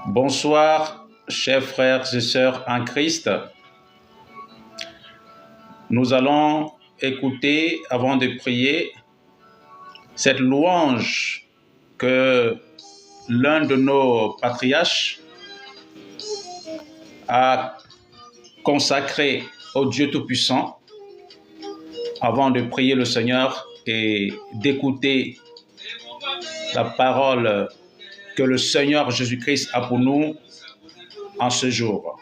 Bonsoir, chers frères et sœurs en Christ. Nous allons écouter, avant de prier, cette louange que l'un de nos patriarches a consacrée au Dieu Tout-Puissant, avant de prier le Seigneur et d'écouter la parole que le Seigneur Jésus-Christ a pour nous en ce jour.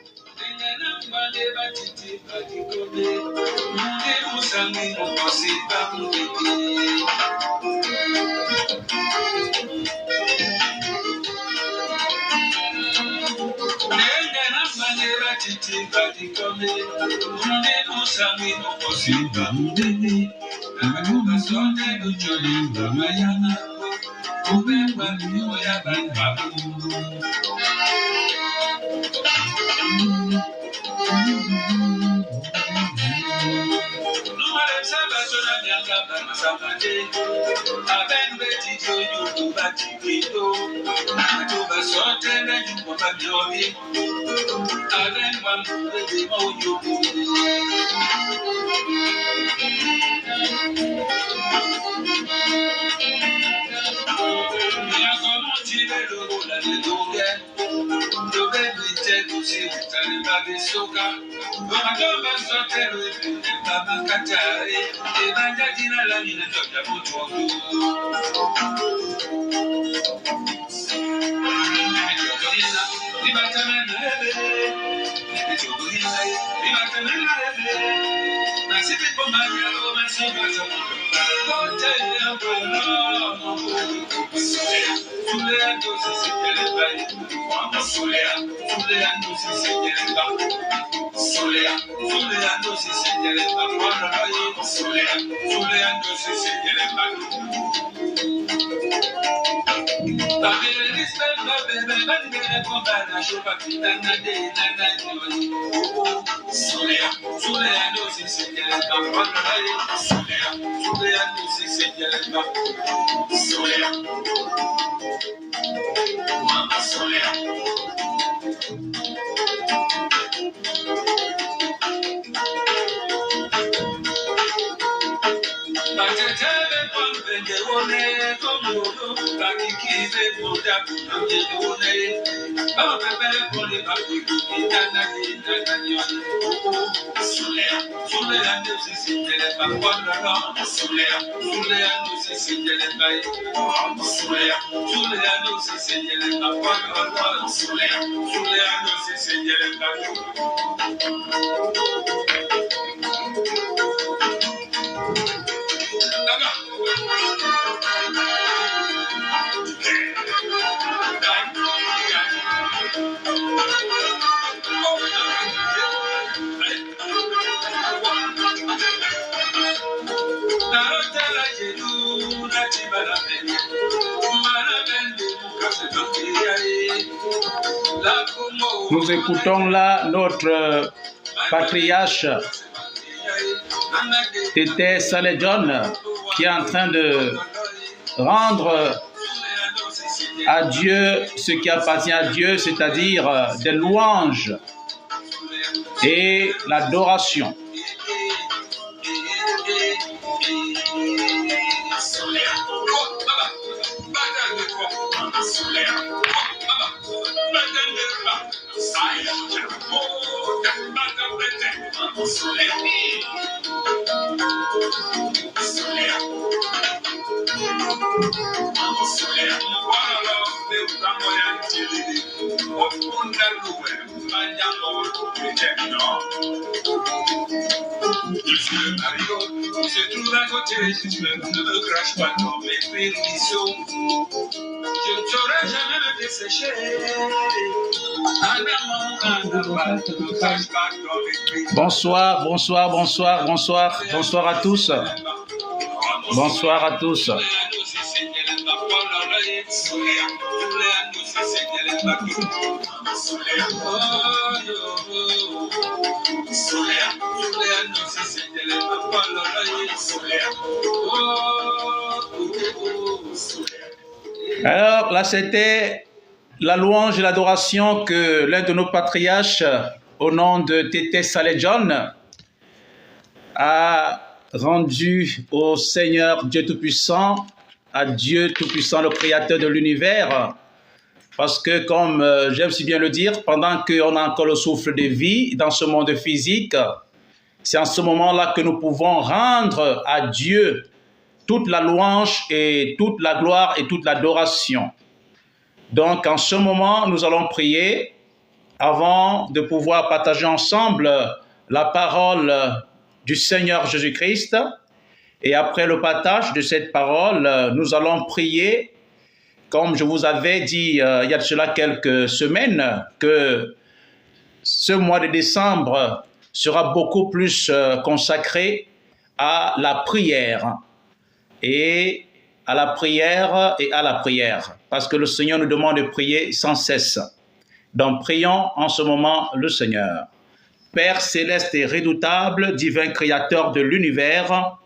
Nous écoutons là notre patriarche Tété Saleh John qui est en train de rendre à Dieu ce qui appartient à Dieu, c'est-à-dire des louanges et l'adoration. Bonsoir, bonsoir, bonsoir, bonsoir, bonsoir à tous. Bonsoir à tous. Alors là, c'était la louange et l'adoration que l'un de nos patriarches, au nom de Tété Saleh John, a rendu au Seigneur Dieu Tout-Puissant, à Dieu Tout-Puissant, le Créateur de l'univers, parce que, comme j'aime si bien le dire, pendant qu'on a encore le souffle de vie dans ce monde physique, c'est en ce moment-là que nous pouvons rendre à Dieu toute la louange et toute la gloire et toute l'adoration. Donc, en ce moment, nous allons prier avant de pouvoir partager ensemble la parole du Seigneur Jésus-Christ. Et après le partage de cette parole, nous allons prier, comme je vous avais dit il y a de cela quelques semaines, que ce mois de décembre sera beaucoup plus consacré à la prière. Et à la prière et à la prière, parce que le Seigneur nous demande de prier sans cesse. Donc prions en ce moment le Seigneur. Père céleste et redoutable, divin créateur de l'univers,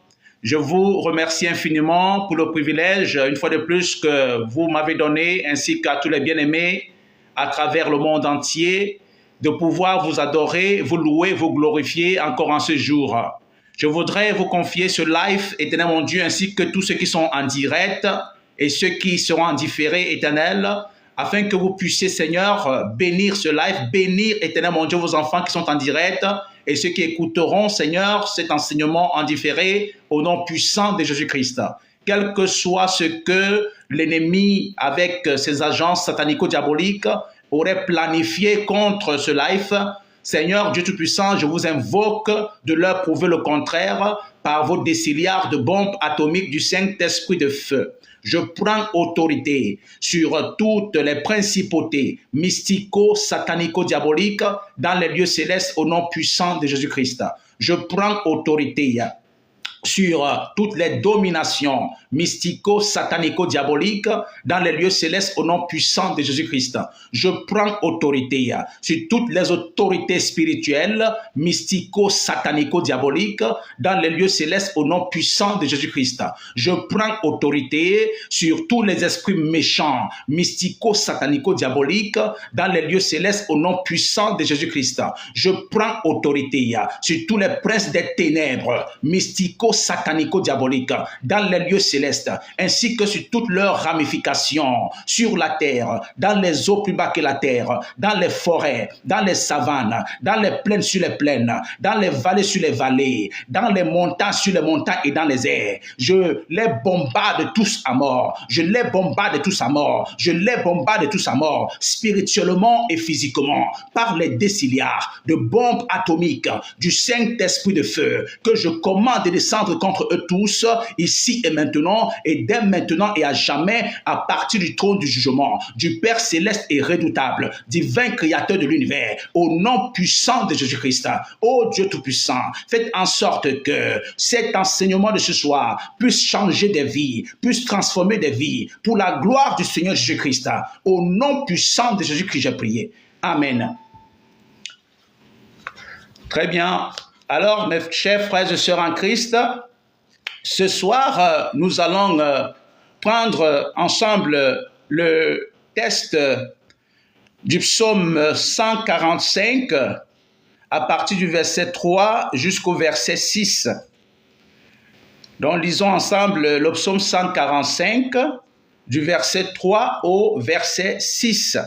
je vous remercie infiniment pour le privilège, une fois de plus, que vous m'avez donné, ainsi qu'à tous les bien-aimés à travers le monde entier, de pouvoir vous adorer, vous louer, vous glorifier encore en ce jour. Je voudrais vous confier ce live, éternel mon Dieu, ainsi que tous ceux qui sont en direct et ceux qui seront en différé, éternel, afin que vous puissiez, Seigneur, bénir ce live, bénir, éternel mon Dieu, vos enfants qui sont en direct et ceux qui écouteront, Seigneur, cet enseignement en différé au nom puissant de Jésus-Christ. Quel que soit ce que l'ennemi, avec ses agences satanico-diaboliques, aurait planifié contre ce live, Seigneur Dieu Tout-Puissant, je vous invoque de leur prouver le contraire par vos déciliards de bombes atomiques du Saint-Esprit de feu. Je prends autorité sur toutes les principautés mystico-satanico-diaboliques dans les lieux célestes au nom puissant de Jésus-Christ. Je prends autorité sur toutes les dominations mystico-satanico-diaboliques dans les lieux célestes au nom puissant de Jésus-Christ. Je prends autorité sur toutes les autorités spirituelles mystico-satanico-diaboliques dans les lieux célestes au nom puissant de Jésus-Christ. Je prends autorité sur tous les esprits méchants mystico-satanico-diaboliques dans les lieux célestes au nom puissant de Jésus-Christ. Je prends autorité sur tous les princes des ténèbres mystico-satanico-diaboliques dans les lieux célestes, ainsi que sur toutes leurs ramifications sur la terre, dans les eaux plus bas que la terre, dans les forêts, dans les savanes, dans les plaines sur les plaines, dans les vallées sur les vallées, dans les montagnes sur les montagnes et dans les airs. Je les bombarde tous à mort. Je les bombarde tous à mort. Je les bombarde tous à mort, spirituellement et physiquement, par les déciliards de bombes atomiques du Saint-Esprit de feu que je commande de descendre contre eux tous, ici et maintenant, et dès maintenant et à jamais, à partir du trône du jugement, du Père céleste et redoutable, divin créateur de l'univers, au nom puissant de Jésus-Christ. Ô Dieu Tout-Puissant, faites en sorte que cet enseignement de ce soir puisse changer des vies, puisse transformer des vies, pour la gloire du Seigneur Jésus-Christ. Au nom puissant de Jésus-Christ, j'ai prié. Amen. Très bien. Alors, mes chers frères et sœurs en Christ, ce soir, nous allons prendre ensemble le texte du psaume 145 à partir du verset 3 jusqu'au verset 6. Donc, lisons ensemble le psaume 145 du verset 3 au verset 6.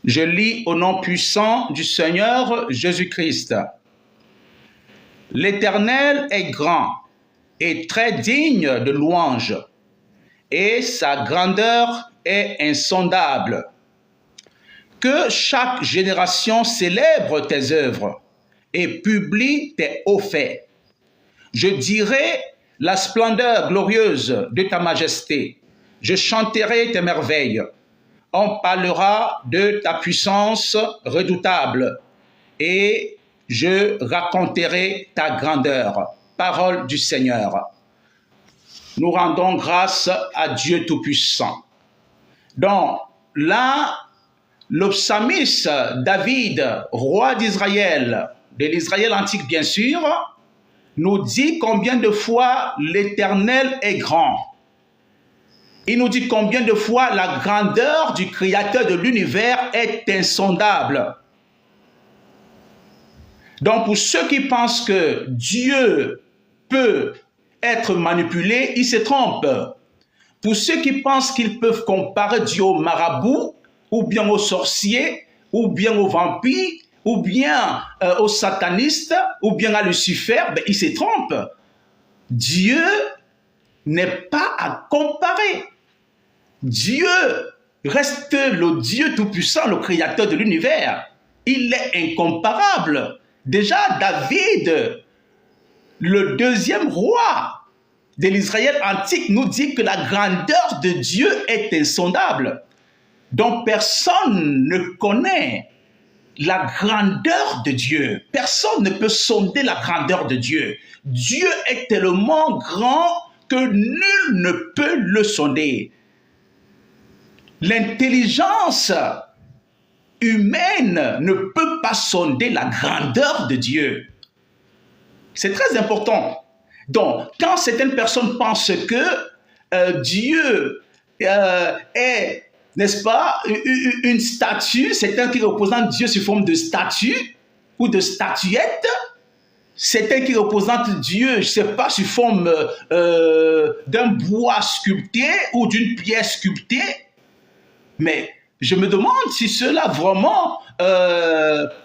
Je lis au nom puissant du Seigneur Jésus-Christ. L'Éternel est grand et très digne de louange, et sa grandeur est insondable. Que chaque génération célèbre tes œuvres et publie tes hauts faits. Je dirai la splendeur glorieuse de ta majesté. Je chanterai tes merveilles. On parlera de ta puissance redoutable et je raconterai ta grandeur. Parole du Seigneur. Nous rendons grâce à Dieu Tout-Puissant. Donc là, le psalmiste David, roi d'Israël, de l'Israël antique bien sûr, nous dit combien de fois l'Éternel est grand. il nous dit combien de fois la grandeur du Créateur de l'univers est insondable. Donc pour ceux qui pensent que Dieu peut être manipulé, ils se trompent. Pour ceux qui pensent qu'ils peuvent comparer Dieu au marabout, ou bien aux sorciers, ou bien aux vampires, ou bien aux satanistes, ou bien à Lucifer, ben, ils se trompent. Dieu n'est pas à comparer. Dieu reste le Dieu tout-puissant, le créateur de l'univers. Il est incomparable. Déjà, David, le deuxième roi de l'Israël antique, nous dit que la grandeur de Dieu est insondable. Donc, personne ne connaît la grandeur de Dieu. Personne ne peut sonder la grandeur de Dieu. Dieu est tellement grand que nul ne peut le sonder. L'intelligence humaine ne peut pas sonder la grandeur de Dieu. C'est très important. Donc, quand certaines personnes pensent que Dieu est, n'est-ce pas, une statue, certains qui représentent Dieu sous forme de statue ou de statuette, certains qui représentent Dieu, je ne sais pas, sous forme d'un bois sculpté ou d'une pierre sculptée, mais je me demande si ceux-là vraiment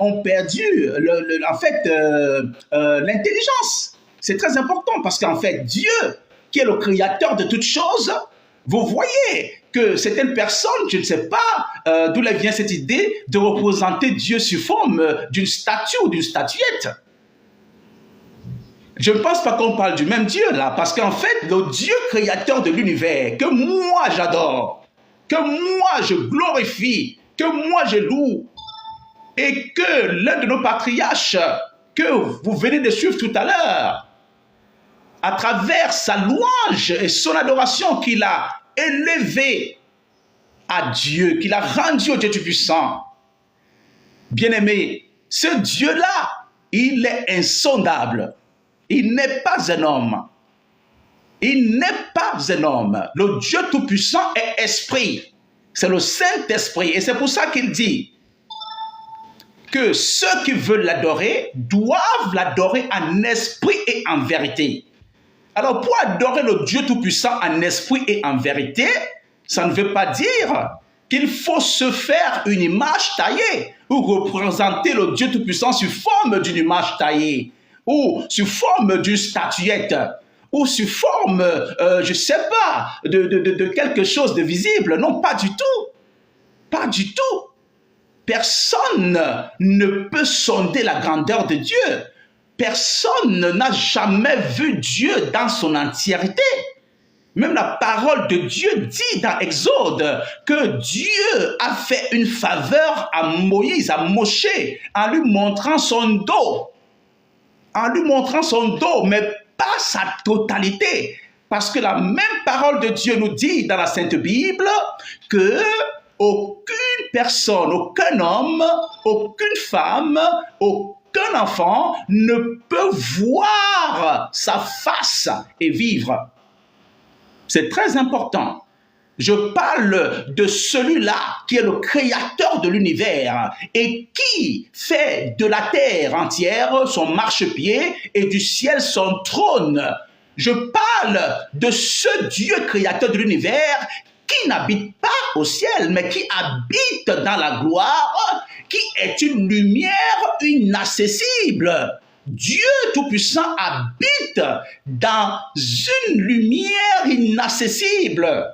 ont perdu l'intelligence. C'est très important parce qu'en fait, Dieu, qui est le créateur de toutes choses, vous voyez que certaines personnes, je ne sais pas d'où vient cette idée de représenter Dieu sous forme d'une statue ou d'une statuette. Je ne pense pas qu'on parle du même Dieu là, parce qu'en fait, le Dieu créateur de l'univers, que moi j'adore, que moi je glorifie, que moi je loue, et que l'un de nos patriarches, que vous venez de suivre tout à l'heure, à travers sa louange et son adoration qu'il a élevé à Dieu, qu'il a rendu au Dieu Tout-Puissant. Bien-aimé, ce Dieu-là, il est insondable. Il n'est pas un homme. Il n'est pas un homme. Le Dieu Tout-Puissant est esprit. C'est le Saint-Esprit. Et c'est pour ça qu'il dit que ceux qui veulent l'adorer doivent l'adorer en esprit et en vérité. Alors, pour adorer le Dieu Tout-Puissant en esprit et en vérité, ça ne veut pas dire qu'il faut se faire une image taillée ou représenter le Dieu Tout-Puissant sous forme d'une image taillée ou sous forme d'une statuette ou sous forme, je ne sais pas, de quelque chose de visible. Non, pas du tout. Pas du tout. Personne ne peut sonder la grandeur de Dieu. Personne n'a jamais vu Dieu dans son entièreté. Même la parole de Dieu dit dans Exode que Dieu a fait une faveur à Moïse, à Moshe, en lui montrant son dos. En lui montrant son dos, mais pas sa totalité. Parce que la même parole de Dieu nous dit dans la Sainte Bible que aucune personne, aucun homme, aucune femme, aucun enfant ne peut voir sa face et vivre. C'est très important. Je parle de celui-là qui est le créateur de l'univers et qui fait de la terre entière son marchepied et du ciel son trône. Je parle de ce Dieu créateur de l'univers qui n'habite pas au ciel, mais qui habite dans la gloire, qui est une lumière inaccessible. Dieu Tout-Puissant habite dans une lumière inaccessible.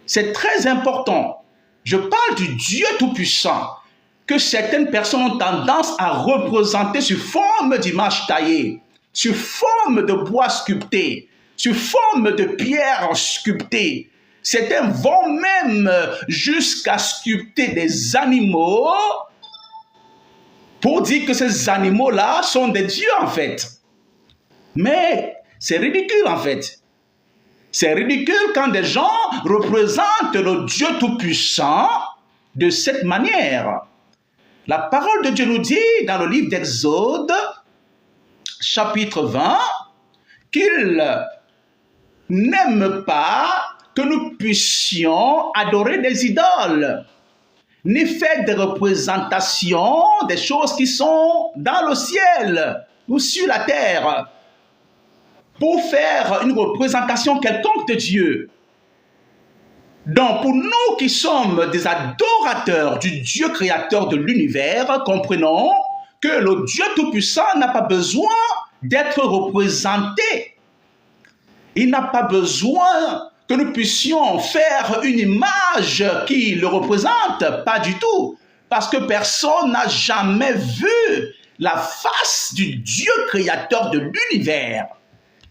C'est très important. Je parle du Dieu Tout-Puissant que certaines personnes ont tendance à représenter sous forme d'image taillée, sous forme de bois sculpté, sous forme de pierre sculptée. Certains vont même jusqu'à sculpter des animaux pour dire que ces animaux-là sont des dieux en fait. Mais c'est ridicule en fait. C'est ridicule quand des gens représentent le Dieu Tout-Puissant de cette manière. La parole de Dieu nous dit dans le livre d'Exode, chapitre 20, qu'il n'aime pas que nous puissions adorer des idoles, ni faire des représentations des choses qui sont dans le ciel ou sur la terre, pour faire une représentation quelconque de Dieu. Donc, pour nous qui sommes des adorateurs du Dieu créateur de l'univers, comprenons que le Dieu Tout-Puissant n'a pas besoin d'être représenté. Il n'a pas besoin que nous puissions faire une image qui le représente, pas du tout. Parce que personne n'a jamais vu la face du Dieu créateur de l'univers.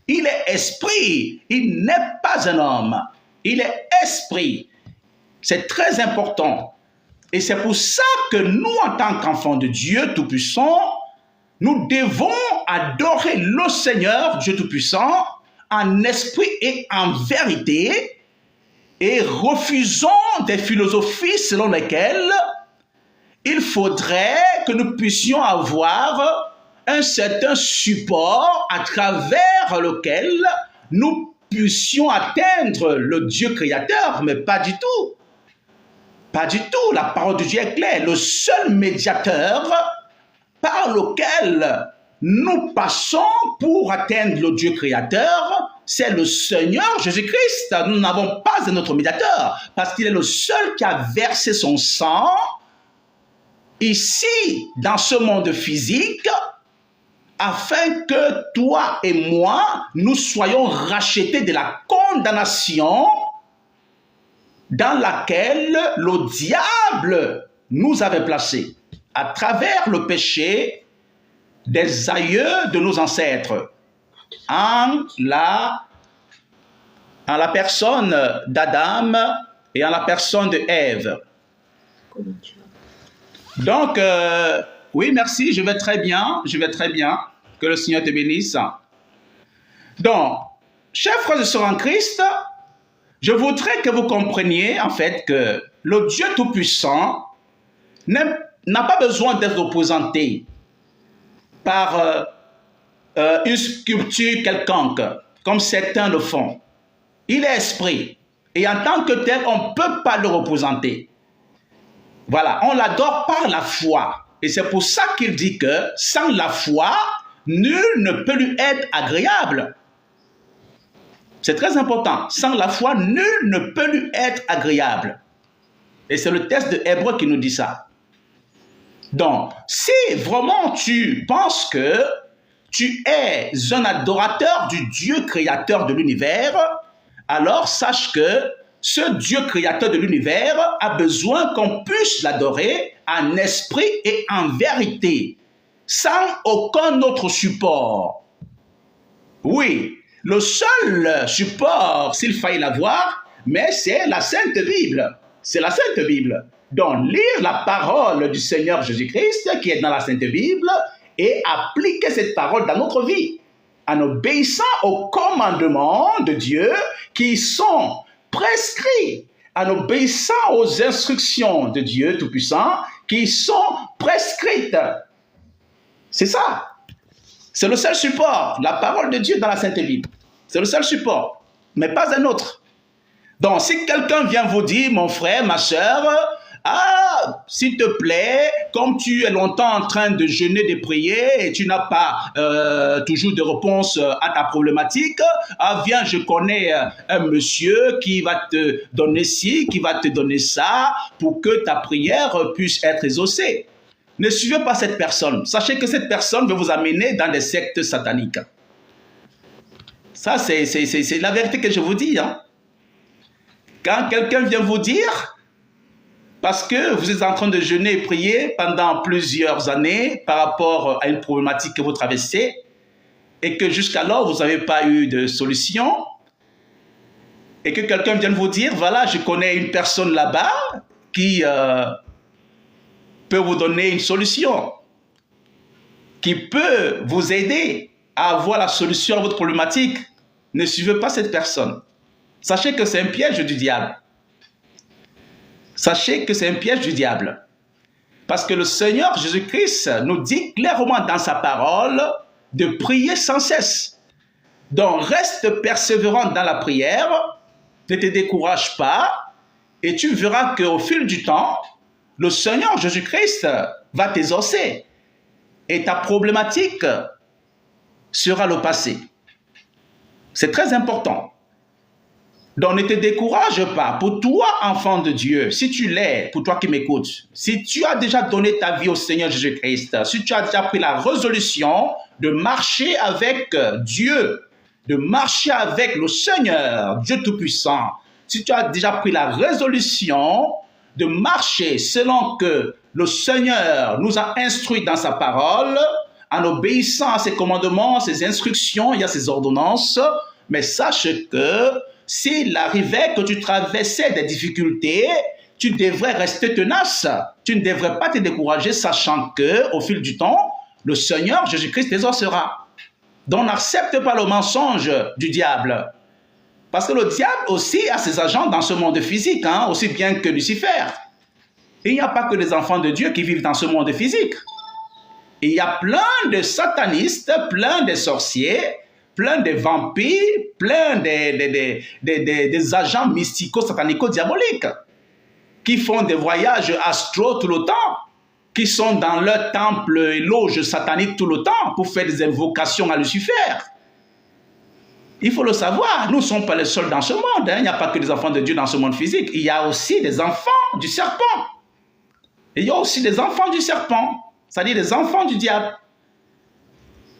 Il est esprit, il n'est pas un homme. Il est esprit. C'est très important. Et c'est pour ça que nous, en tant qu'enfants de Dieu Tout-Puissant, nous devons adorer le Seigneur, Dieu Tout-Puissant, en esprit et en vérité, et refusons des philosophies selon lesquelles il faudrait que nous puissions avoir un certain support à travers lequel nous puissions atteindre le Dieu créateur, mais pas du tout. Pas du tout. La parole de Dieu est claire. Le seul médiateur par lequel nous passons pour atteindre le Dieu créateur, c'est le Seigneur Jésus-Christ. Nous n'avons pas un autre médiateur, parce qu'il est le seul qui a versé son sang ici, dans ce monde physique, afin que toi et moi, nous soyons rachetés de la condamnation dans laquelle le diable nous avait placés, à travers le péché des aïeux de nos ancêtres, en la personne d'Adam et en la personne de Ève. Donc, oui, merci, je vais très bien, que le Seigneur te bénisse. Donc, chers frères et sœurs en Christ, je voudrais que vous compreniez en fait que le Dieu Tout-Puissant n'a pas besoin d'être représenté par une sculpture quelconque, comme certains le font. Il est esprit, et en tant que tel, on ne peut pas le représenter. Voilà, on l'adore par la foi. Et c'est pour ça qu'il dit que sans la foi, nul ne peut lui être agréable. C'est très important. Sans la foi, nul ne peut lui être agréable. Et c'est le texte de Hébreux qui nous dit ça. Donc, si vraiment tu penses que tu es un adorateur du Dieu créateur de l'univers, alors sache que ce Dieu créateur de l'univers a besoin qu'on puisse l'adorer en esprit et en vérité, sans aucun autre support. Oui, le seul support, s'il fallait l'avoir, mais c'est la Sainte Bible. C'est la Sainte Bible. Donc, lire la parole du Seigneur Jésus-Christ qui est dans la Sainte Bible et appliquer cette parole dans notre vie, en obéissant aux commandements de Dieu qui sont prescrits, en obéissant aux instructions de Dieu Tout-Puissant qui sont prescrites. C'est ça. C'est le seul support, la parole de Dieu dans la Sainte Bible. C'est le seul support, mais pas un autre. Donc, si quelqu'un vient vous dire, mon frère, ma soeur, ah, s'il te plaît, comme tu es longtemps en train de jeûner, de prier, et tu n'as pas toujours de réponse à ta problématique, ah, viens, je connais un monsieur qui va te donner ci, qui va te donner ça, pour que ta prière puisse être exaucée. Ne suivez pas cette personne. Sachez que cette personne va vous amener dans des sectes sataniques. Ça, c'est la vérité que je vous dis. Hein. Quand quelqu'un vient vous dire, parce que vous êtes en train de jeûner et prier pendant plusieurs années par rapport à une problématique que vous traversez, et que jusqu'alors, vous n'avez pas eu de solution, et que quelqu'un vient vous dire, voilà, je connais une personne là-bas qui peut vous donner une solution, qui peut vous aider à avoir la solution à votre problématique. Ne suivez pas cette personne. Sachez que c'est un piège du diable. Sachez que c'est un piège du diable. Parce que le Seigneur Jésus-Christ nous dit clairement dans sa parole de prier sans cesse. Donc reste persévérant dans la prière ne te décourage pas et tu verras qu'au fil du temps, le Seigneur Jésus-Christ va t'exaucer et ta problématique sera le passé. C'est très important. Donc ne te décourage pas. Pour toi, enfant de Dieu, si tu l'es, pour toi qui m'écoutes, si tu as déjà donné ta vie au Seigneur Jésus-Christ, si tu as déjà pris la résolution de marcher avec Dieu, de marcher avec le Seigneur, Dieu Tout-Puissant, si tu as déjà pris la résolution de marcher selon que le Seigneur nous a instruits dans sa parole, en obéissant à ses commandements, ses instructions et à ses ordonnances, mais sache que s'il arrivait que tu traversais des difficultés, tu devrais rester tenace. Tu ne devrais pas te décourager, sachant que, au fil du temps, le Seigneur Jésus-Christ t'exaucera. Donc, n'accepte pas le mensonge du diable. Parce que le diable aussi a ses agents dans ce monde physique, aussi bien que Lucifer. Il n'y a pas que des enfants de Dieu qui vivent dans ce monde physique. Il y a plein de satanistes, plein de sorciers, plein de vampires, plein des agents mystico-satanico-diaboliques qui font des voyages astraux tout le temps, qui sont dans leur temple et loge satanique tout le temps pour faire des invocations à Lucifer. Il faut le savoir, nous ne sommes pas les seuls dans ce monde. Il n'y a pas que des enfants de Dieu dans ce monde physique. Il y a aussi des enfants du serpent. Il y a aussi des enfants du serpent, c'est-à-dire des enfants du diable.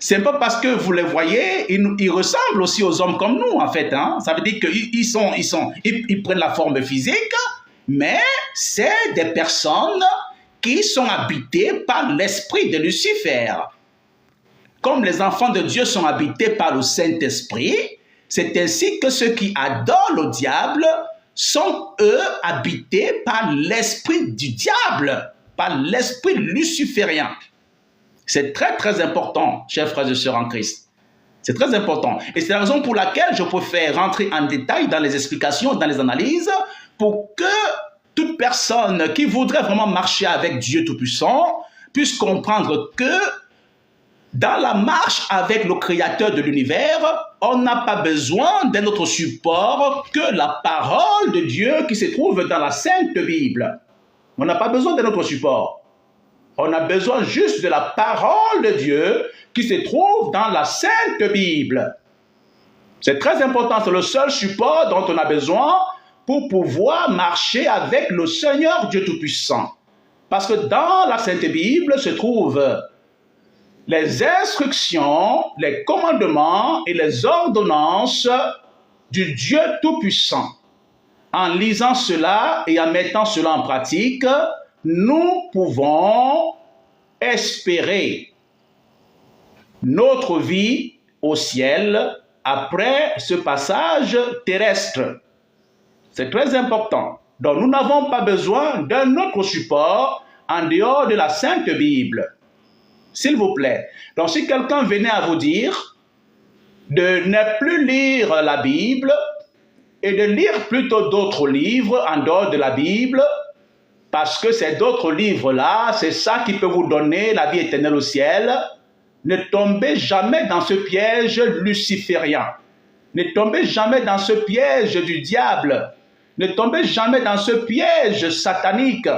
C'est pas parce que vous les voyez, ils ressemblent aussi aux hommes comme nous, en fait. Ça veut dire qu'ils prennent la forme physique, mais c'est des personnes qui sont habitées par l'esprit de Lucifer. Comme les enfants de Dieu sont habités par le Saint-Esprit, c'est ainsi que ceux qui adorent le diable sont, eux, habités par l'esprit du diable, par l'esprit luciférien. C'est très, très important, chers frères et sœurs en Christ. C'est très important. Et c'est la raison pour laquelle je préfère rentrer en détail dans les explications, dans les analyses, pour que toute personne qui voudrait vraiment marcher avec Dieu Tout-Puissant puisse comprendre que dans la marche avec le Créateur de l'univers, on n'a pas besoin d'un autre support que la parole de Dieu qui se trouve dans la Sainte Bible. On n'a pas besoin d'un autre support. On a besoin juste de la parole de Dieu qui se trouve dans la Sainte Bible. C'est très important, c'est le seul support dont on a besoin pour pouvoir marcher avec le Seigneur Dieu Tout-Puissant. Parce que dans la Sainte Bible se trouvent les instructions, les commandements et les ordonnances du Dieu Tout-Puissant. En lisant cela et en mettant cela en pratique, nous pouvons espérer notre vie au ciel après ce passage terrestre. C'est très important. Donc nous n'avons pas besoin d'un autre support en dehors de la Sainte Bible. S'il vous plaît. Donc si quelqu'un venait à vous dire de ne plus lire la Bible et de lire plutôt d'autres livres en dehors de la Bible, parce que ces d'autres livres-là, c'est ça qui peut vous donner la vie éternelle au ciel. Ne tombez jamais dans ce piège luciférien. Ne tombez jamais dans ce piège du diable. Ne tombez jamais dans ce piège satanique.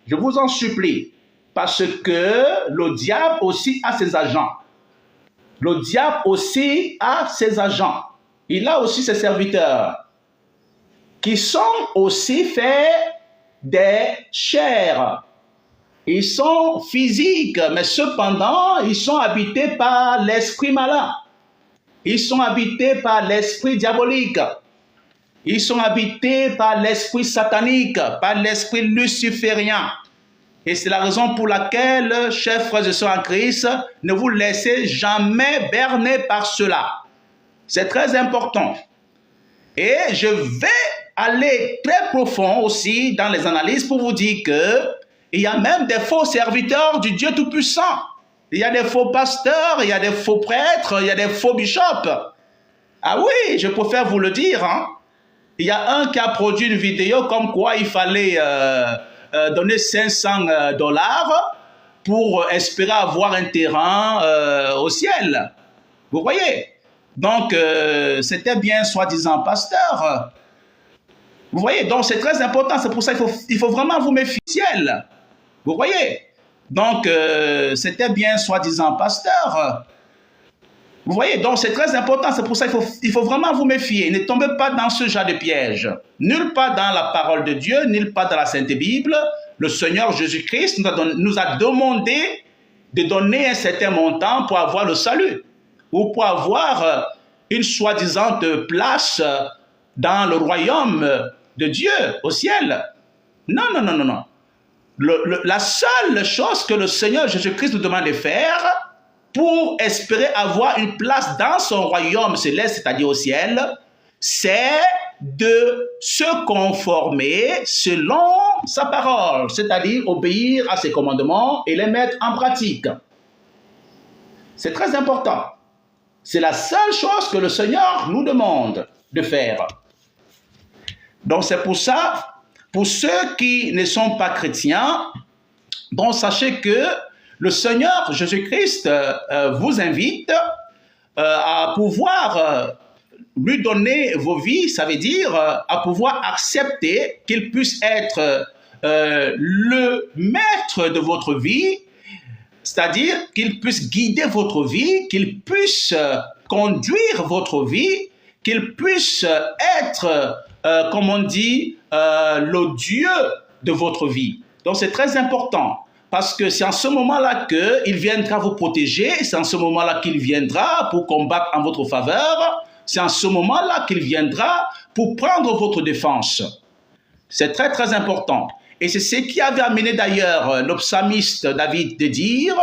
Je vous en supplie. Parce que le diable aussi a ses agents. Le diable aussi a ses agents. Il a aussi ses serviteurs qui sont aussi faits des chairs. Ils sont physiques, mais cependant, ils sont habités par l'esprit malin. Ils sont habités par l'esprit diabolique. Ils sont habités par l'esprit satanique, par l'esprit luciférien. Et c'est la raison pour laquelle, chers frères et sœurs en Christ, ne vous laissez jamais berner par cela. C'est très important. Et je vais aller très profond aussi dans les analyses pour vous dire qu'il y a même des faux serviteurs du Dieu Tout-Puissant. Il y a des faux pasteurs, il y a des faux prêtres, il y a des faux bishops. Ah oui, je préfère vous le dire. Il y a un qui a produit une vidéo comme quoi il fallait donner $500 pour espérer avoir un terrain au ciel. Vous voyez? Donc, c'était bien soi-disant pasteur. Vous voyez, donc c'est très important. C'est pour ça qu'il faut vraiment vous méfier. Vous voyez. Donc, c'était bien soi-disant pasteur. Vous voyez, donc c'est très important. C'est pour ça qu'il faut vraiment vous méfier. Ne tombez pas dans ce genre de piège. Nulle part dans la parole de Dieu, nulle part dans la Sainte Bible, le Seigneur Jésus-Christ nous a demandé de donner un certain montant pour avoir le salut ou pour avoir une soi-disant place dans le royaume de Dieu au ciel. Non, non, non, non, non. La seule chose que le Seigneur Jésus-Christ nous demande de faire pour espérer avoir une place dans son royaume céleste, c'est-à-dire au ciel, c'est de se conformer selon sa parole, c'est-à-dire obéir à ses commandements et les mettre en pratique. C'est très important. C'est la seule chose que le Seigneur nous demande de faire. Donc c'est pour ça, pour ceux qui ne sont pas chrétiens, donc sachez que le Seigneur Jésus-Christ vous invite à pouvoir lui donner vos vies, ça veut dire à pouvoir accepter qu'il puisse être le maître de votre vie, c'est-à-dire qu'il puisse guider votre vie, qu'il puisse conduire votre vie, qu'il puisse être, comme on dit, le Dieu de votre vie. Donc c'est très important. Parce que c'est en ce moment-là qu'il viendra vous protéger, c'est en ce moment-là qu'il viendra pour combattre en votre faveur, c'est en ce moment-là qu'il viendra pour prendre votre défense. C'est très très important. Et c'est ce qui avait amené d'ailleurs le psalmiste David de dire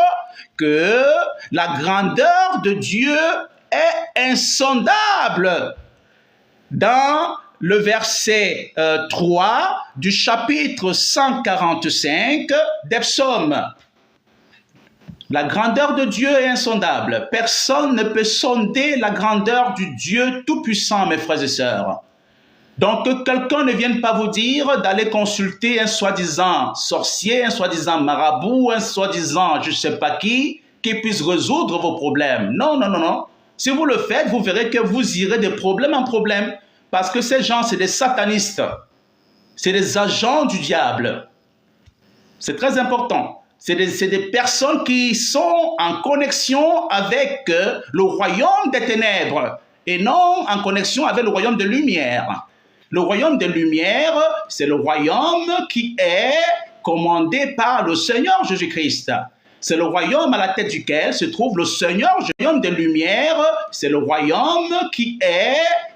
que la grandeur de Dieu est insondable. Dans le verset 3 du chapitre 145 des psaumes. La grandeur de Dieu est insondable. Personne ne peut sonder la grandeur du Dieu tout-puissant, mes frères et sœurs. Donc, que quelqu'un ne vienne pas vous dire d'aller consulter un soi-disant sorcier, un soi-disant marabout, un soi-disant je ne sais pas qui puisse résoudre vos problèmes. Non, non, non, non. Si vous le faites, vous verrez que vous irez de problème en problème. Parce que ces gens, c'est des satanistes. C'est des agents du diable. C'est très important. C'est des personnes qui sont en connexion avec le royaume des ténèbres et non en connexion avec le royaume de lumière. Le royaume des lumières, c'est le royaume qui est commandé par le Seigneur Jésus-Christ. C'est le royaume à la tête duquel se trouve le Seigneur. Le royaume des lumières, c'est le royaume qui est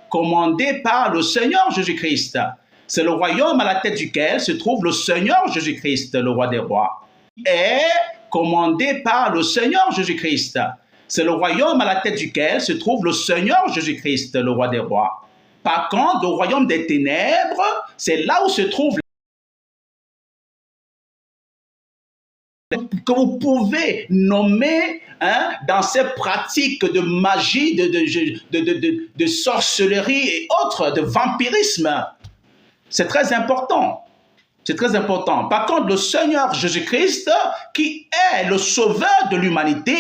commandé par le Seigneur Jésus-Christ. C'est le royaume à la tête duquel se trouve le Seigneur Jésus-Christ, le roi des rois. Est commandé par le Seigneur Jésus-Christ. C'est le royaume à la tête duquel se trouve le Seigneur Jésus-Christ, le roi des rois. Par contre, le royaume des ténèbres, c'est là où se trouve que vous pouvez nommer dans ces pratiques de magie, de sorcellerie et autres, de vampirisme. C'est très important. C'est très important. Par contre, le Seigneur Jésus-Christ, qui est le sauveur de l'humanité,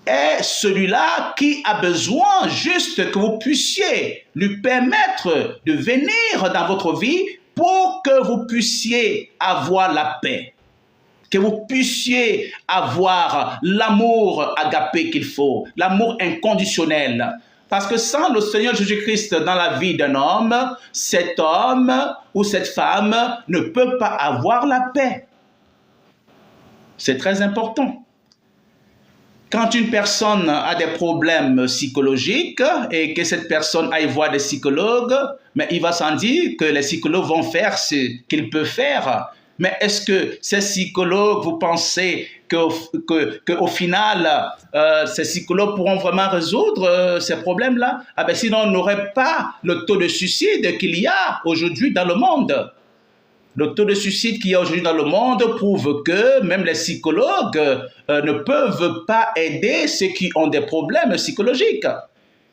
est celui-là qui a besoin juste que vous puissiez lui permettre de venir dans votre vie pour que vous puissiez avoir la paix. Que vous puissiez avoir l'amour agapé qu'il faut, l'amour inconditionnel. Parce que sans le Seigneur Jésus-Christ dans la vie d'un homme, cet homme ou cette femme ne peut pas avoir la paix. C'est très important. Quand une personne a des problèmes psychologiques et que cette personne aille voir des psychologues, mais il va sans dire que les psychologues vont faire ce qu'ils peuvent faire. Mais est-ce que ces psychologues, vous pensez qu'au final, ces psychologues pourront vraiment résoudre ces problèmes-là? Ah ben sinon, on n'aurait pas le taux de suicide qu'il y a aujourd'hui dans le monde. Le taux de suicide qu'il y a aujourd'hui dans le monde prouve que même les psychologues ne peuvent pas aider ceux qui ont des problèmes psychologiques.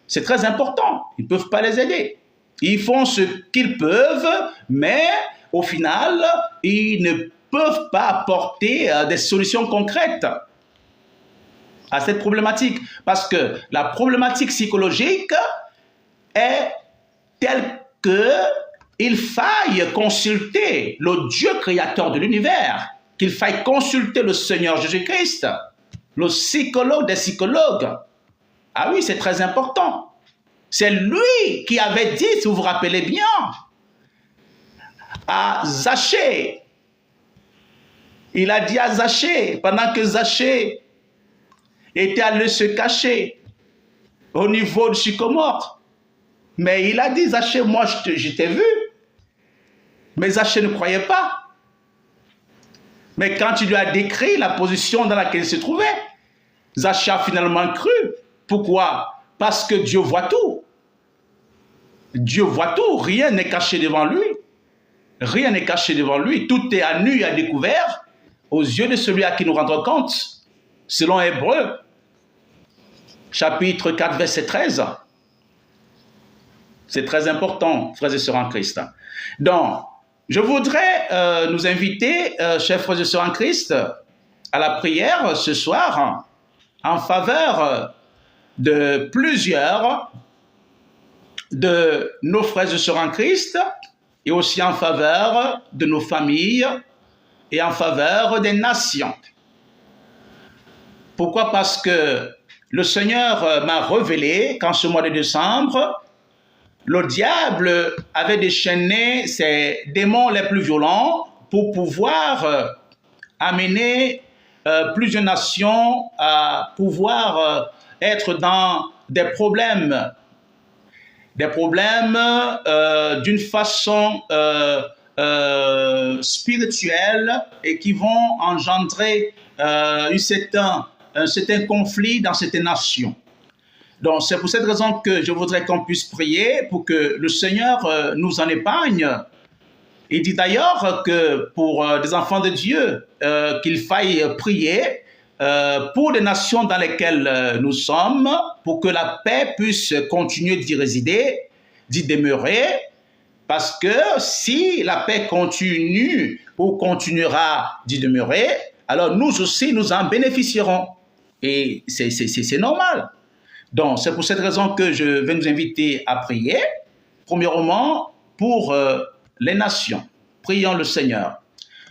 C'est très important. Ils ne peuvent pas les aider. Ils font ce qu'ils peuvent, mais au final, ils ne peuvent pas apporter des solutions concrètes à cette problématique. Parce que la problématique psychologique est telle que il faille consulter le Dieu créateur de l'univers, qu'il faille consulter le Seigneur Jésus-Christ, le psychologue des psychologues. Ah oui, c'est très important. C'est lui qui avait dit, si vous vous rappelez bien, à Zachée. Il a dit à Zachée, pendant que Zachée était allé se cacher au niveau du sycomore. Mais il a dit, Zachée, moi je t'ai vu. Mais Zachée ne croyait pas. Mais quand il lui a décrit la position dans laquelle il se trouvait, Zachée a finalement cru. Pourquoi? Parce que Dieu voit tout. Dieu voit tout. Rien n'est caché devant lui. Rien n'est caché devant lui. Tout est à nu et à découvert aux yeux de celui à qui nous rendons compte. Selon Hébreux, chapitre 4, verset 13. C'est très important, frères et sœurs en Christ. Donc, je voudrais nous inviter, chers frères et sœurs en Christ, à la prière ce soir en faveur de plusieurs de nos frères et sœurs en Christ et aussi en faveur de nos familles et en faveur des nations. Pourquoi? Parce que le Seigneur m'a révélé qu'en ce mois de décembre, le diable avait déchaîné ses démons les plus violents pour pouvoir amener plusieurs nations à pouvoir être dans des problèmes d'une façon spirituelle et qui vont engendrer un certain conflit dans cette nation. Donc, c'est pour cette raison que je voudrais qu'on puisse prier pour que le Seigneur nous en épargne. Il dit d'ailleurs que pour des enfants de Dieu, qu'il faille prier pour les nations dans lesquelles nous sommes, pour que la paix puisse continuer d'y résider, d'y demeurer, parce que si la paix continue ou continuera d'y demeurer, alors nous aussi, nous en bénéficierons. Et c'est normal. Donc, c'est pour cette raison que je vais nous inviter à prier, premièrement, pour les nations. Prions le Seigneur.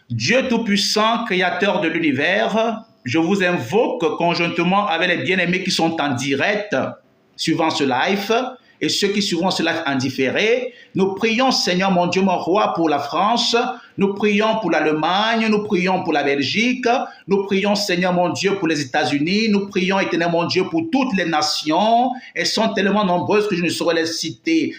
Dieu Tout-Puissant, Créateur de l'univers, je vous invoque conjointement avec les bien-aimés qui sont en direct, suivant ce live, et ceux qui suivront ce live en différé. Nous prions, Seigneur, mon Dieu, mon roi, pour la France. Nous prions pour l'Allemagne, nous prions pour la Belgique, nous prions, Seigneur mon Dieu, pour les États-Unis, nous prions, éternel mon Dieu, pour toutes les nations. Elles sont tellement nombreuses que je ne saurais les citer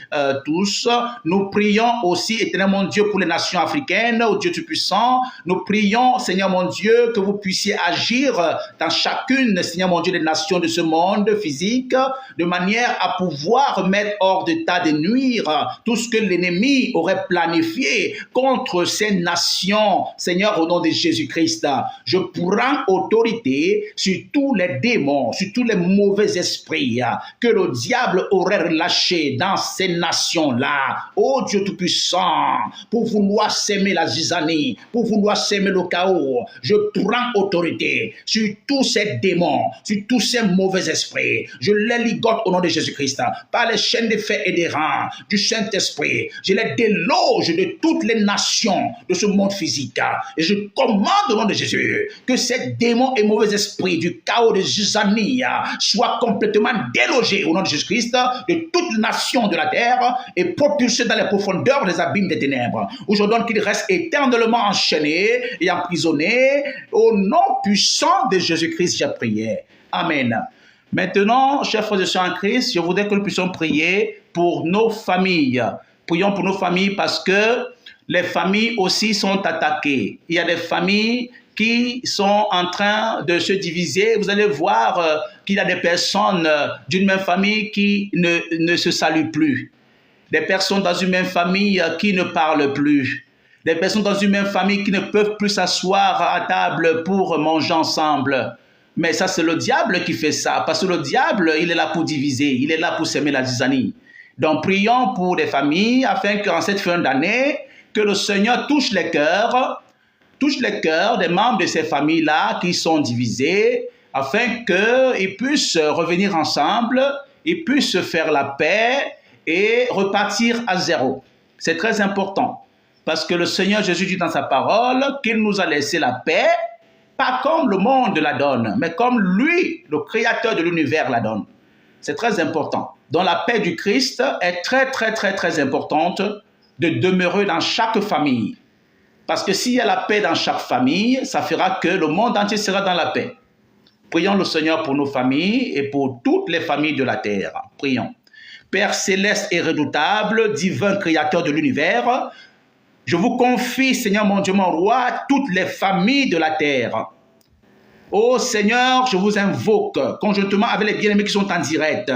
tous. Nous prions aussi, éternel mon Dieu, pour les nations africaines, au Dieu Tout-Puissant. Nous prions, Seigneur mon Dieu, que vous puissiez agir dans chacune, Seigneur mon Dieu, des nations de ce monde physique, de manière à pouvoir mettre hors d'état de nuire tout ce que l'ennemi aurait planifié contre ces nations, Seigneur, au nom de Jésus-Christ. Je prends autorité sur tous les démons, sur tous les mauvais esprits que le diable aurait relâchés dans ces nations-là. Oh Dieu Tout-Puissant, pour vouloir s'aimer la zizanie, pour vouloir s'aimer le chaos, je prends autorité sur tous ces démons, sur tous ces mauvais esprits. Je les ligote au nom de Jésus-Christ par les chaînes de fer et des reins du Saint-Esprit. Je les déloge de toutes les nations de ce monde physique. Et je commande au nom de Jésus que ces démons et mauvais esprits du chaos de zizanie soient complètement délogés au nom de Jésus-Christ de toutes les nations de la terre et propulsés dans les profondeurs des abîmes des ténèbres. Aujourd'hui, qu'ils restent éternellement enchaînés et emprisonnés. Au nom puissant de Jésus-Christ, j'ai prié. Amen. Maintenant, chers frères et sœurs en Christ, je voudrais que nous puissions prier pour nos familles. Prions pour nos familles parce que les familles aussi sont attaquées. Il y a des familles qui sont en train de se diviser. Vous allez voir qu'il y a des personnes d'une même famille qui ne se saluent plus. Des personnes dans une même famille qui ne parlent plus. Des personnes dans une même famille qui ne peuvent plus s'asseoir à table pour manger ensemble. Mais ça, c'est le diable qui fait ça. Parce que le diable, il est là pour diviser. Il est là pour s'aimer la zizanie. Donc, prions pour les familles afin qu'en cette fin d'année, que le Seigneur touche les cœurs des membres de ces familles-là qui sont divisées, afin qu'ils puissent revenir ensemble, ils puissent faire la paix et repartir à zéro. C'est très important. Parce que le Seigneur Jésus dit dans sa parole qu'il nous a laissé la paix, pas comme le monde la donne, mais comme lui, le créateur de l'univers, la donne. C'est très important. Donc la paix du Christ est très importante de demeurer dans chaque famille. Parce que s'il y a la paix dans chaque famille, ça fera que le monde entier sera dans la paix. Prions le Seigneur pour nos familles et pour toutes les familles de la terre. Prions. Père céleste et redoutable, divin créateur de l'univers, je vous confie, Seigneur mon Dieu, mon roi, toutes les familles de la terre. Ô Seigneur, je vous invoque, conjointement avec les bien-aimés qui sont en direct.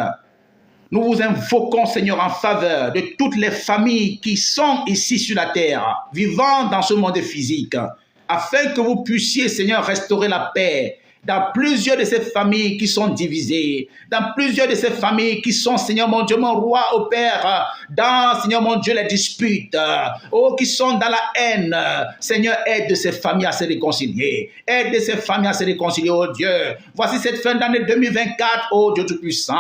Nous vous invoquons, Seigneur, en faveur de toutes les familles qui sont ici sur la terre, vivant dans ce monde physique, afin que vous puissiez, Seigneur, restaurer la paix dans plusieurs de ces familles qui sont divisées, dans plusieurs de ces familles qui sont, Seigneur mon Dieu, mon roi, au Père, dans, Seigneur mon Dieu, les disputes, oh, qui sont dans la haine. Seigneur, aide ces familles à se réconcilier. Aide ces familles à se réconcilier, oh Dieu. Voici cette fin d'année 2024, oh Dieu Tout-Puissant.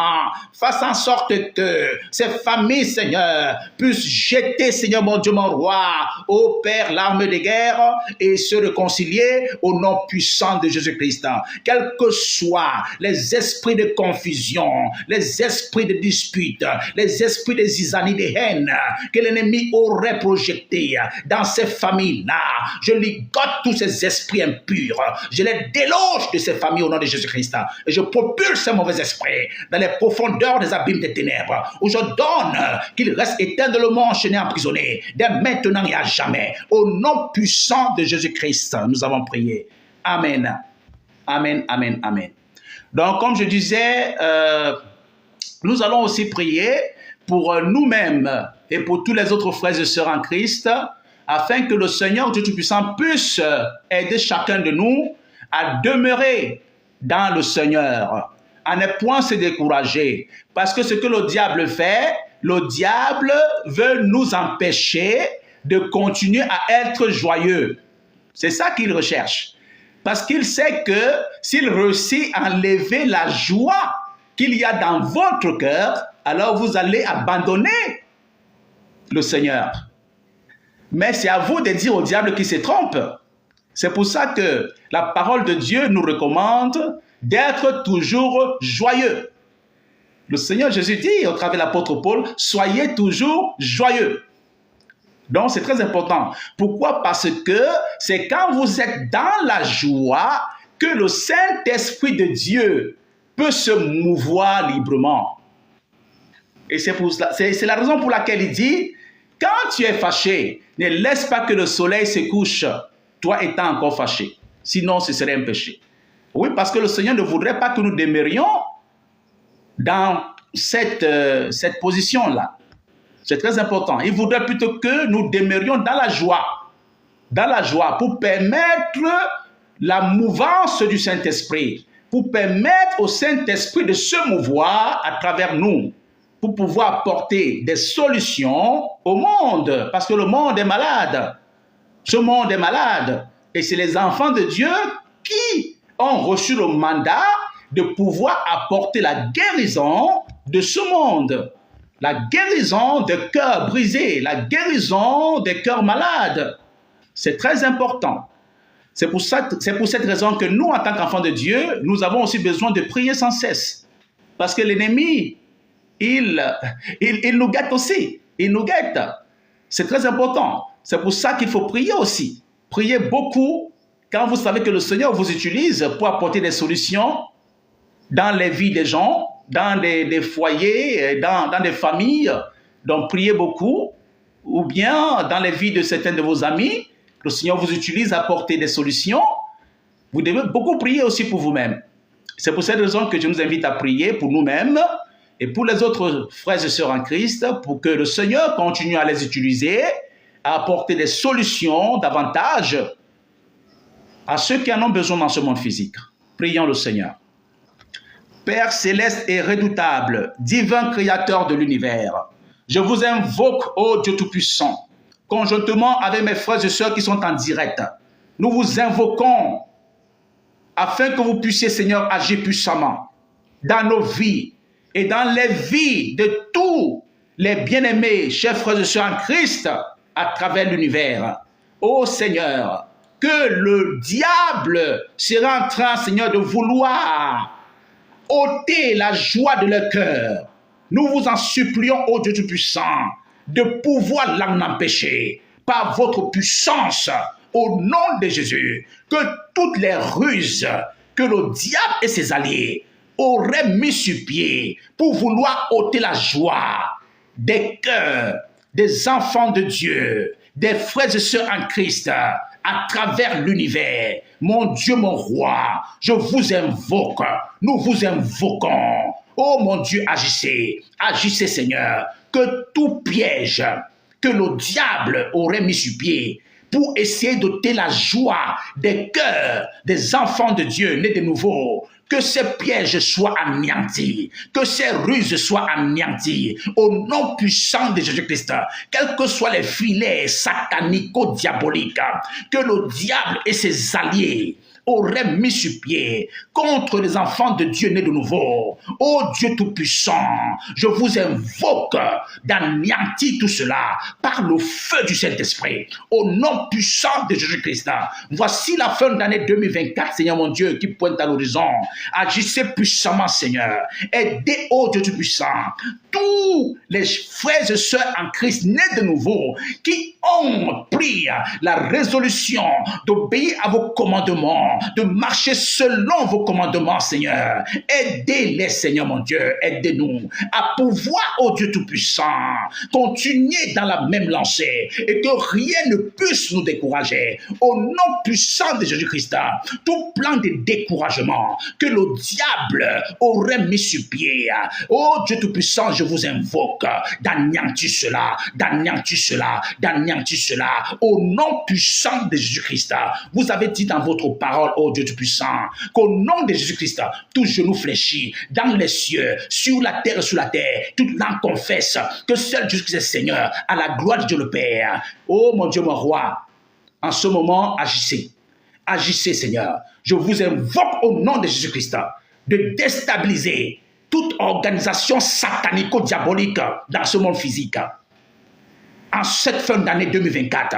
Fasse en sorte que ces familles, Seigneur, puissent jeter, Seigneur mon Dieu, mon roi, au Père, l'arme de guerre et se réconcilier au nom puissant de Jésus-Christ. Quels que soient les esprits de confusion, les esprits de dispute, les esprits de zizanie, de haine que l'ennemi aurait projetés dans ces familles-là, je ligote tous ces esprits impurs, je les déloge de ces familles au nom de Jésus-Christ et je propulse ces mauvais esprits dans les profondeurs des abîmes des ténèbres où je donne qu'ils restent éternellement enchaînés, emprisonnés, dès maintenant et à jamais. Au nom puissant de Jésus-Christ, nous avons prié. Amen. Amen, amen, amen. Donc, comme je disais, nous allons aussi prier pour nous-mêmes et pour tous les autres frères et sœurs en Christ, afin que le Seigneur Dieu Tout-Puissant puisse aider chacun de nous à demeurer dans le Seigneur, à ne point se décourager. Parce que ce que le diable fait, le diable veut nous empêcher de continuer à être joyeux. C'est ça qu'il recherche. Parce qu'il sait que s'il réussit à enlever la joie qu'il y a dans votre cœur, alors vous allez abandonner le Seigneur. Mais c'est à vous de dire au diable qu'il se trompe. C'est pour ça que la parole de Dieu nous recommande d'être toujours joyeux. Le Seigneur Jésus dit au travers de l'apôtre Paul, soyez toujours joyeux. Donc, c'est très important. Pourquoi? Parce que c'est quand vous êtes dans la joie que le Saint-Esprit de Dieu peut se mouvoir librement. Et c'est la raison pour laquelle il dit, quand tu es fâché, ne laisse pas que le soleil se couche, toi étant encore fâché. Sinon, ce serait un péché. Oui, parce que le Seigneur ne voudrait pas que nous demeurions dans cette position-là. C'est très important. Il voudrait plutôt que nous demeurions dans la joie pour permettre la mouvance du Saint-Esprit, pour permettre au Saint-Esprit de se mouvoir à travers nous, pour pouvoir apporter des solutions au monde, parce que le monde est malade. Ce monde est malade. Et c'est les enfants de Dieu qui ont reçu le mandat de pouvoir apporter la guérison de ce monde. La guérison des cœurs brisés, la guérison des cœurs malades. C'est très important. C'est pour cette raison que nous, en tant qu'enfants de Dieu, nous avons aussi besoin de prier sans cesse. Parce que l'ennemi, il nous guette aussi. Il nous guette. C'est très important. C'est pour ça qu'il faut prier aussi. Priez beaucoup quand vous savez que le Seigneur vous utilise pour apporter des solutions dans les vies des gens, dans des foyers, dans des familles. Donc, priez beaucoup. Ou bien, dans les vies de certains de vos amis, le Seigneur vous utilise à apporter des solutions. Vous devez beaucoup prier aussi pour vous-même. C'est pour cette raison que je nous invite à prier pour nous-mêmes et pour les autres frères et sœurs en Christ, pour que le Seigneur continue à les utiliser, à apporter des solutions davantage à ceux qui en ont besoin dans ce monde physique. Prions le Seigneur. Père céleste et redoutable, divin créateur de l'univers, je vous invoque, ô Dieu Tout-Puissant, conjointement avec mes frères et sœurs qui sont en direct. Nous vous invoquons afin que vous puissiez, Seigneur, agir puissamment dans nos vies et dans les vies de tous les bien-aimés, chers frères et sœurs en Christ, à travers l'univers. Ô Seigneur, que le diable sera en train, Seigneur, de vouloir ôter la joie de leur cœur. Nous vous en supplions, ô Dieu Tout-Puissant, de pouvoir l'en empêcher par votre puissance, au nom de Jésus, que toutes les ruses que le diable et ses alliés auraient mis sur pied pour vouloir ôter la joie des cœurs des enfants de Dieu, des frères et sœurs en Christ, à travers l'univers. Mon Dieu, mon roi, je vous invoque, nous vous invoquons. Oh mon Dieu, agissez, agissez Seigneur, que tout piège que le diable aurait mis sur pied pour essayer d'ôter la joie des cœurs des enfants de Dieu nés de nouveau, que ces pièges soient anéantis, que ces ruses soient anéanties, au nom puissant de Jésus-Christ, quels que soient les filets satanico-diaboliques que le diable et ses alliés auraient mis sur pied contre les enfants de Dieu nés de nouveau. Ô Dieu Tout-Puissant, je vous invoque d'anéantir tout cela par le feu du Saint-Esprit, au nom puissant de Jésus-Christ. Voici la fin d'année 2024, Seigneur mon Dieu, qui pointe à l'horizon. Agissez puissamment, Seigneur. Aidez, ô Dieu Tout-Puissant, tous les frères et sœurs en Christ nés de nouveau, qui ont pris la résolution d'obéir à vos commandements, de marcher selon vos commandements, Seigneur. Aidez-les, Seigneur mon Dieu, aidez-nous à pouvoir, ô Dieu Tout-Puissant, continuer dans la même lancée et que rien ne puisse nous décourager. Au nom puissant de Jésus-Christ, tout plan de découragement que le diable aurait mis sur pied, ô Dieu Tout-Puissant, je vous invoque d'anéantir cela, d'anéantir cela, d'anéantir cela, au nom puissant de Jésus-Christ. Vous avez dit dans votre parole, ô Dieu Tout-Puissant, qu'au nom de Jésus-Christ, tout genou fléchit dans les cieux, sur la terre et sous la terre, toute langue confesse que seul Jésus-Christ est Seigneur, à la gloire de Dieu le Père. Ô mon Dieu, mon roi, en ce moment, agissez. Agissez, Seigneur. Je vous invoque au nom de Jésus-Christ de déstabiliser toute organisation satanico-diabolique dans ce monde physique. En cette fin d'année 2024,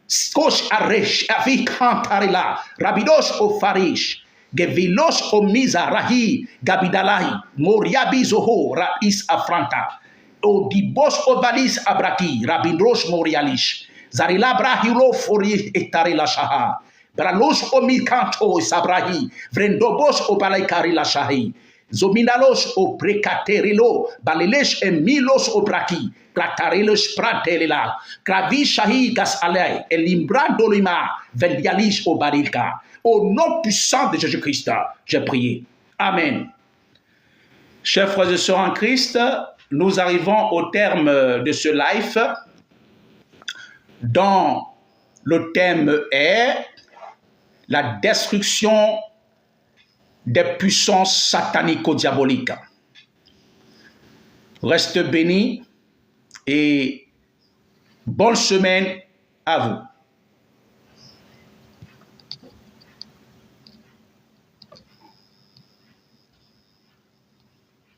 Skosh Aresh, Avik Antarela, Rabidos o Farish, Gevilos o Mizarahi, Gabidalahi, Moriabi Zoho, Rabis Afranta, Odibos o Balis Abraki, Rabindros Morialish, Zarila Brahiro Fori Etarela Shaha, Bralos o Mikanto Sabrahi, Vrendobos o Balaikari La Shahi, Zominalos o Precaterilo, Balilesh e Milos o Braki, Clatarelos Pratelela, Kravi Shahi Gas Alei, et Limbrando Lima, Vendialish o Barika. Au nom puissant de Jésus-Christ, j'ai prié. Amen. Chers frères et sœurs en Christ, nous arrivons au terme de ce live dont le thème est la destruction des puissances satanico-diaboliques. Reste béni et bonne semaine à vous.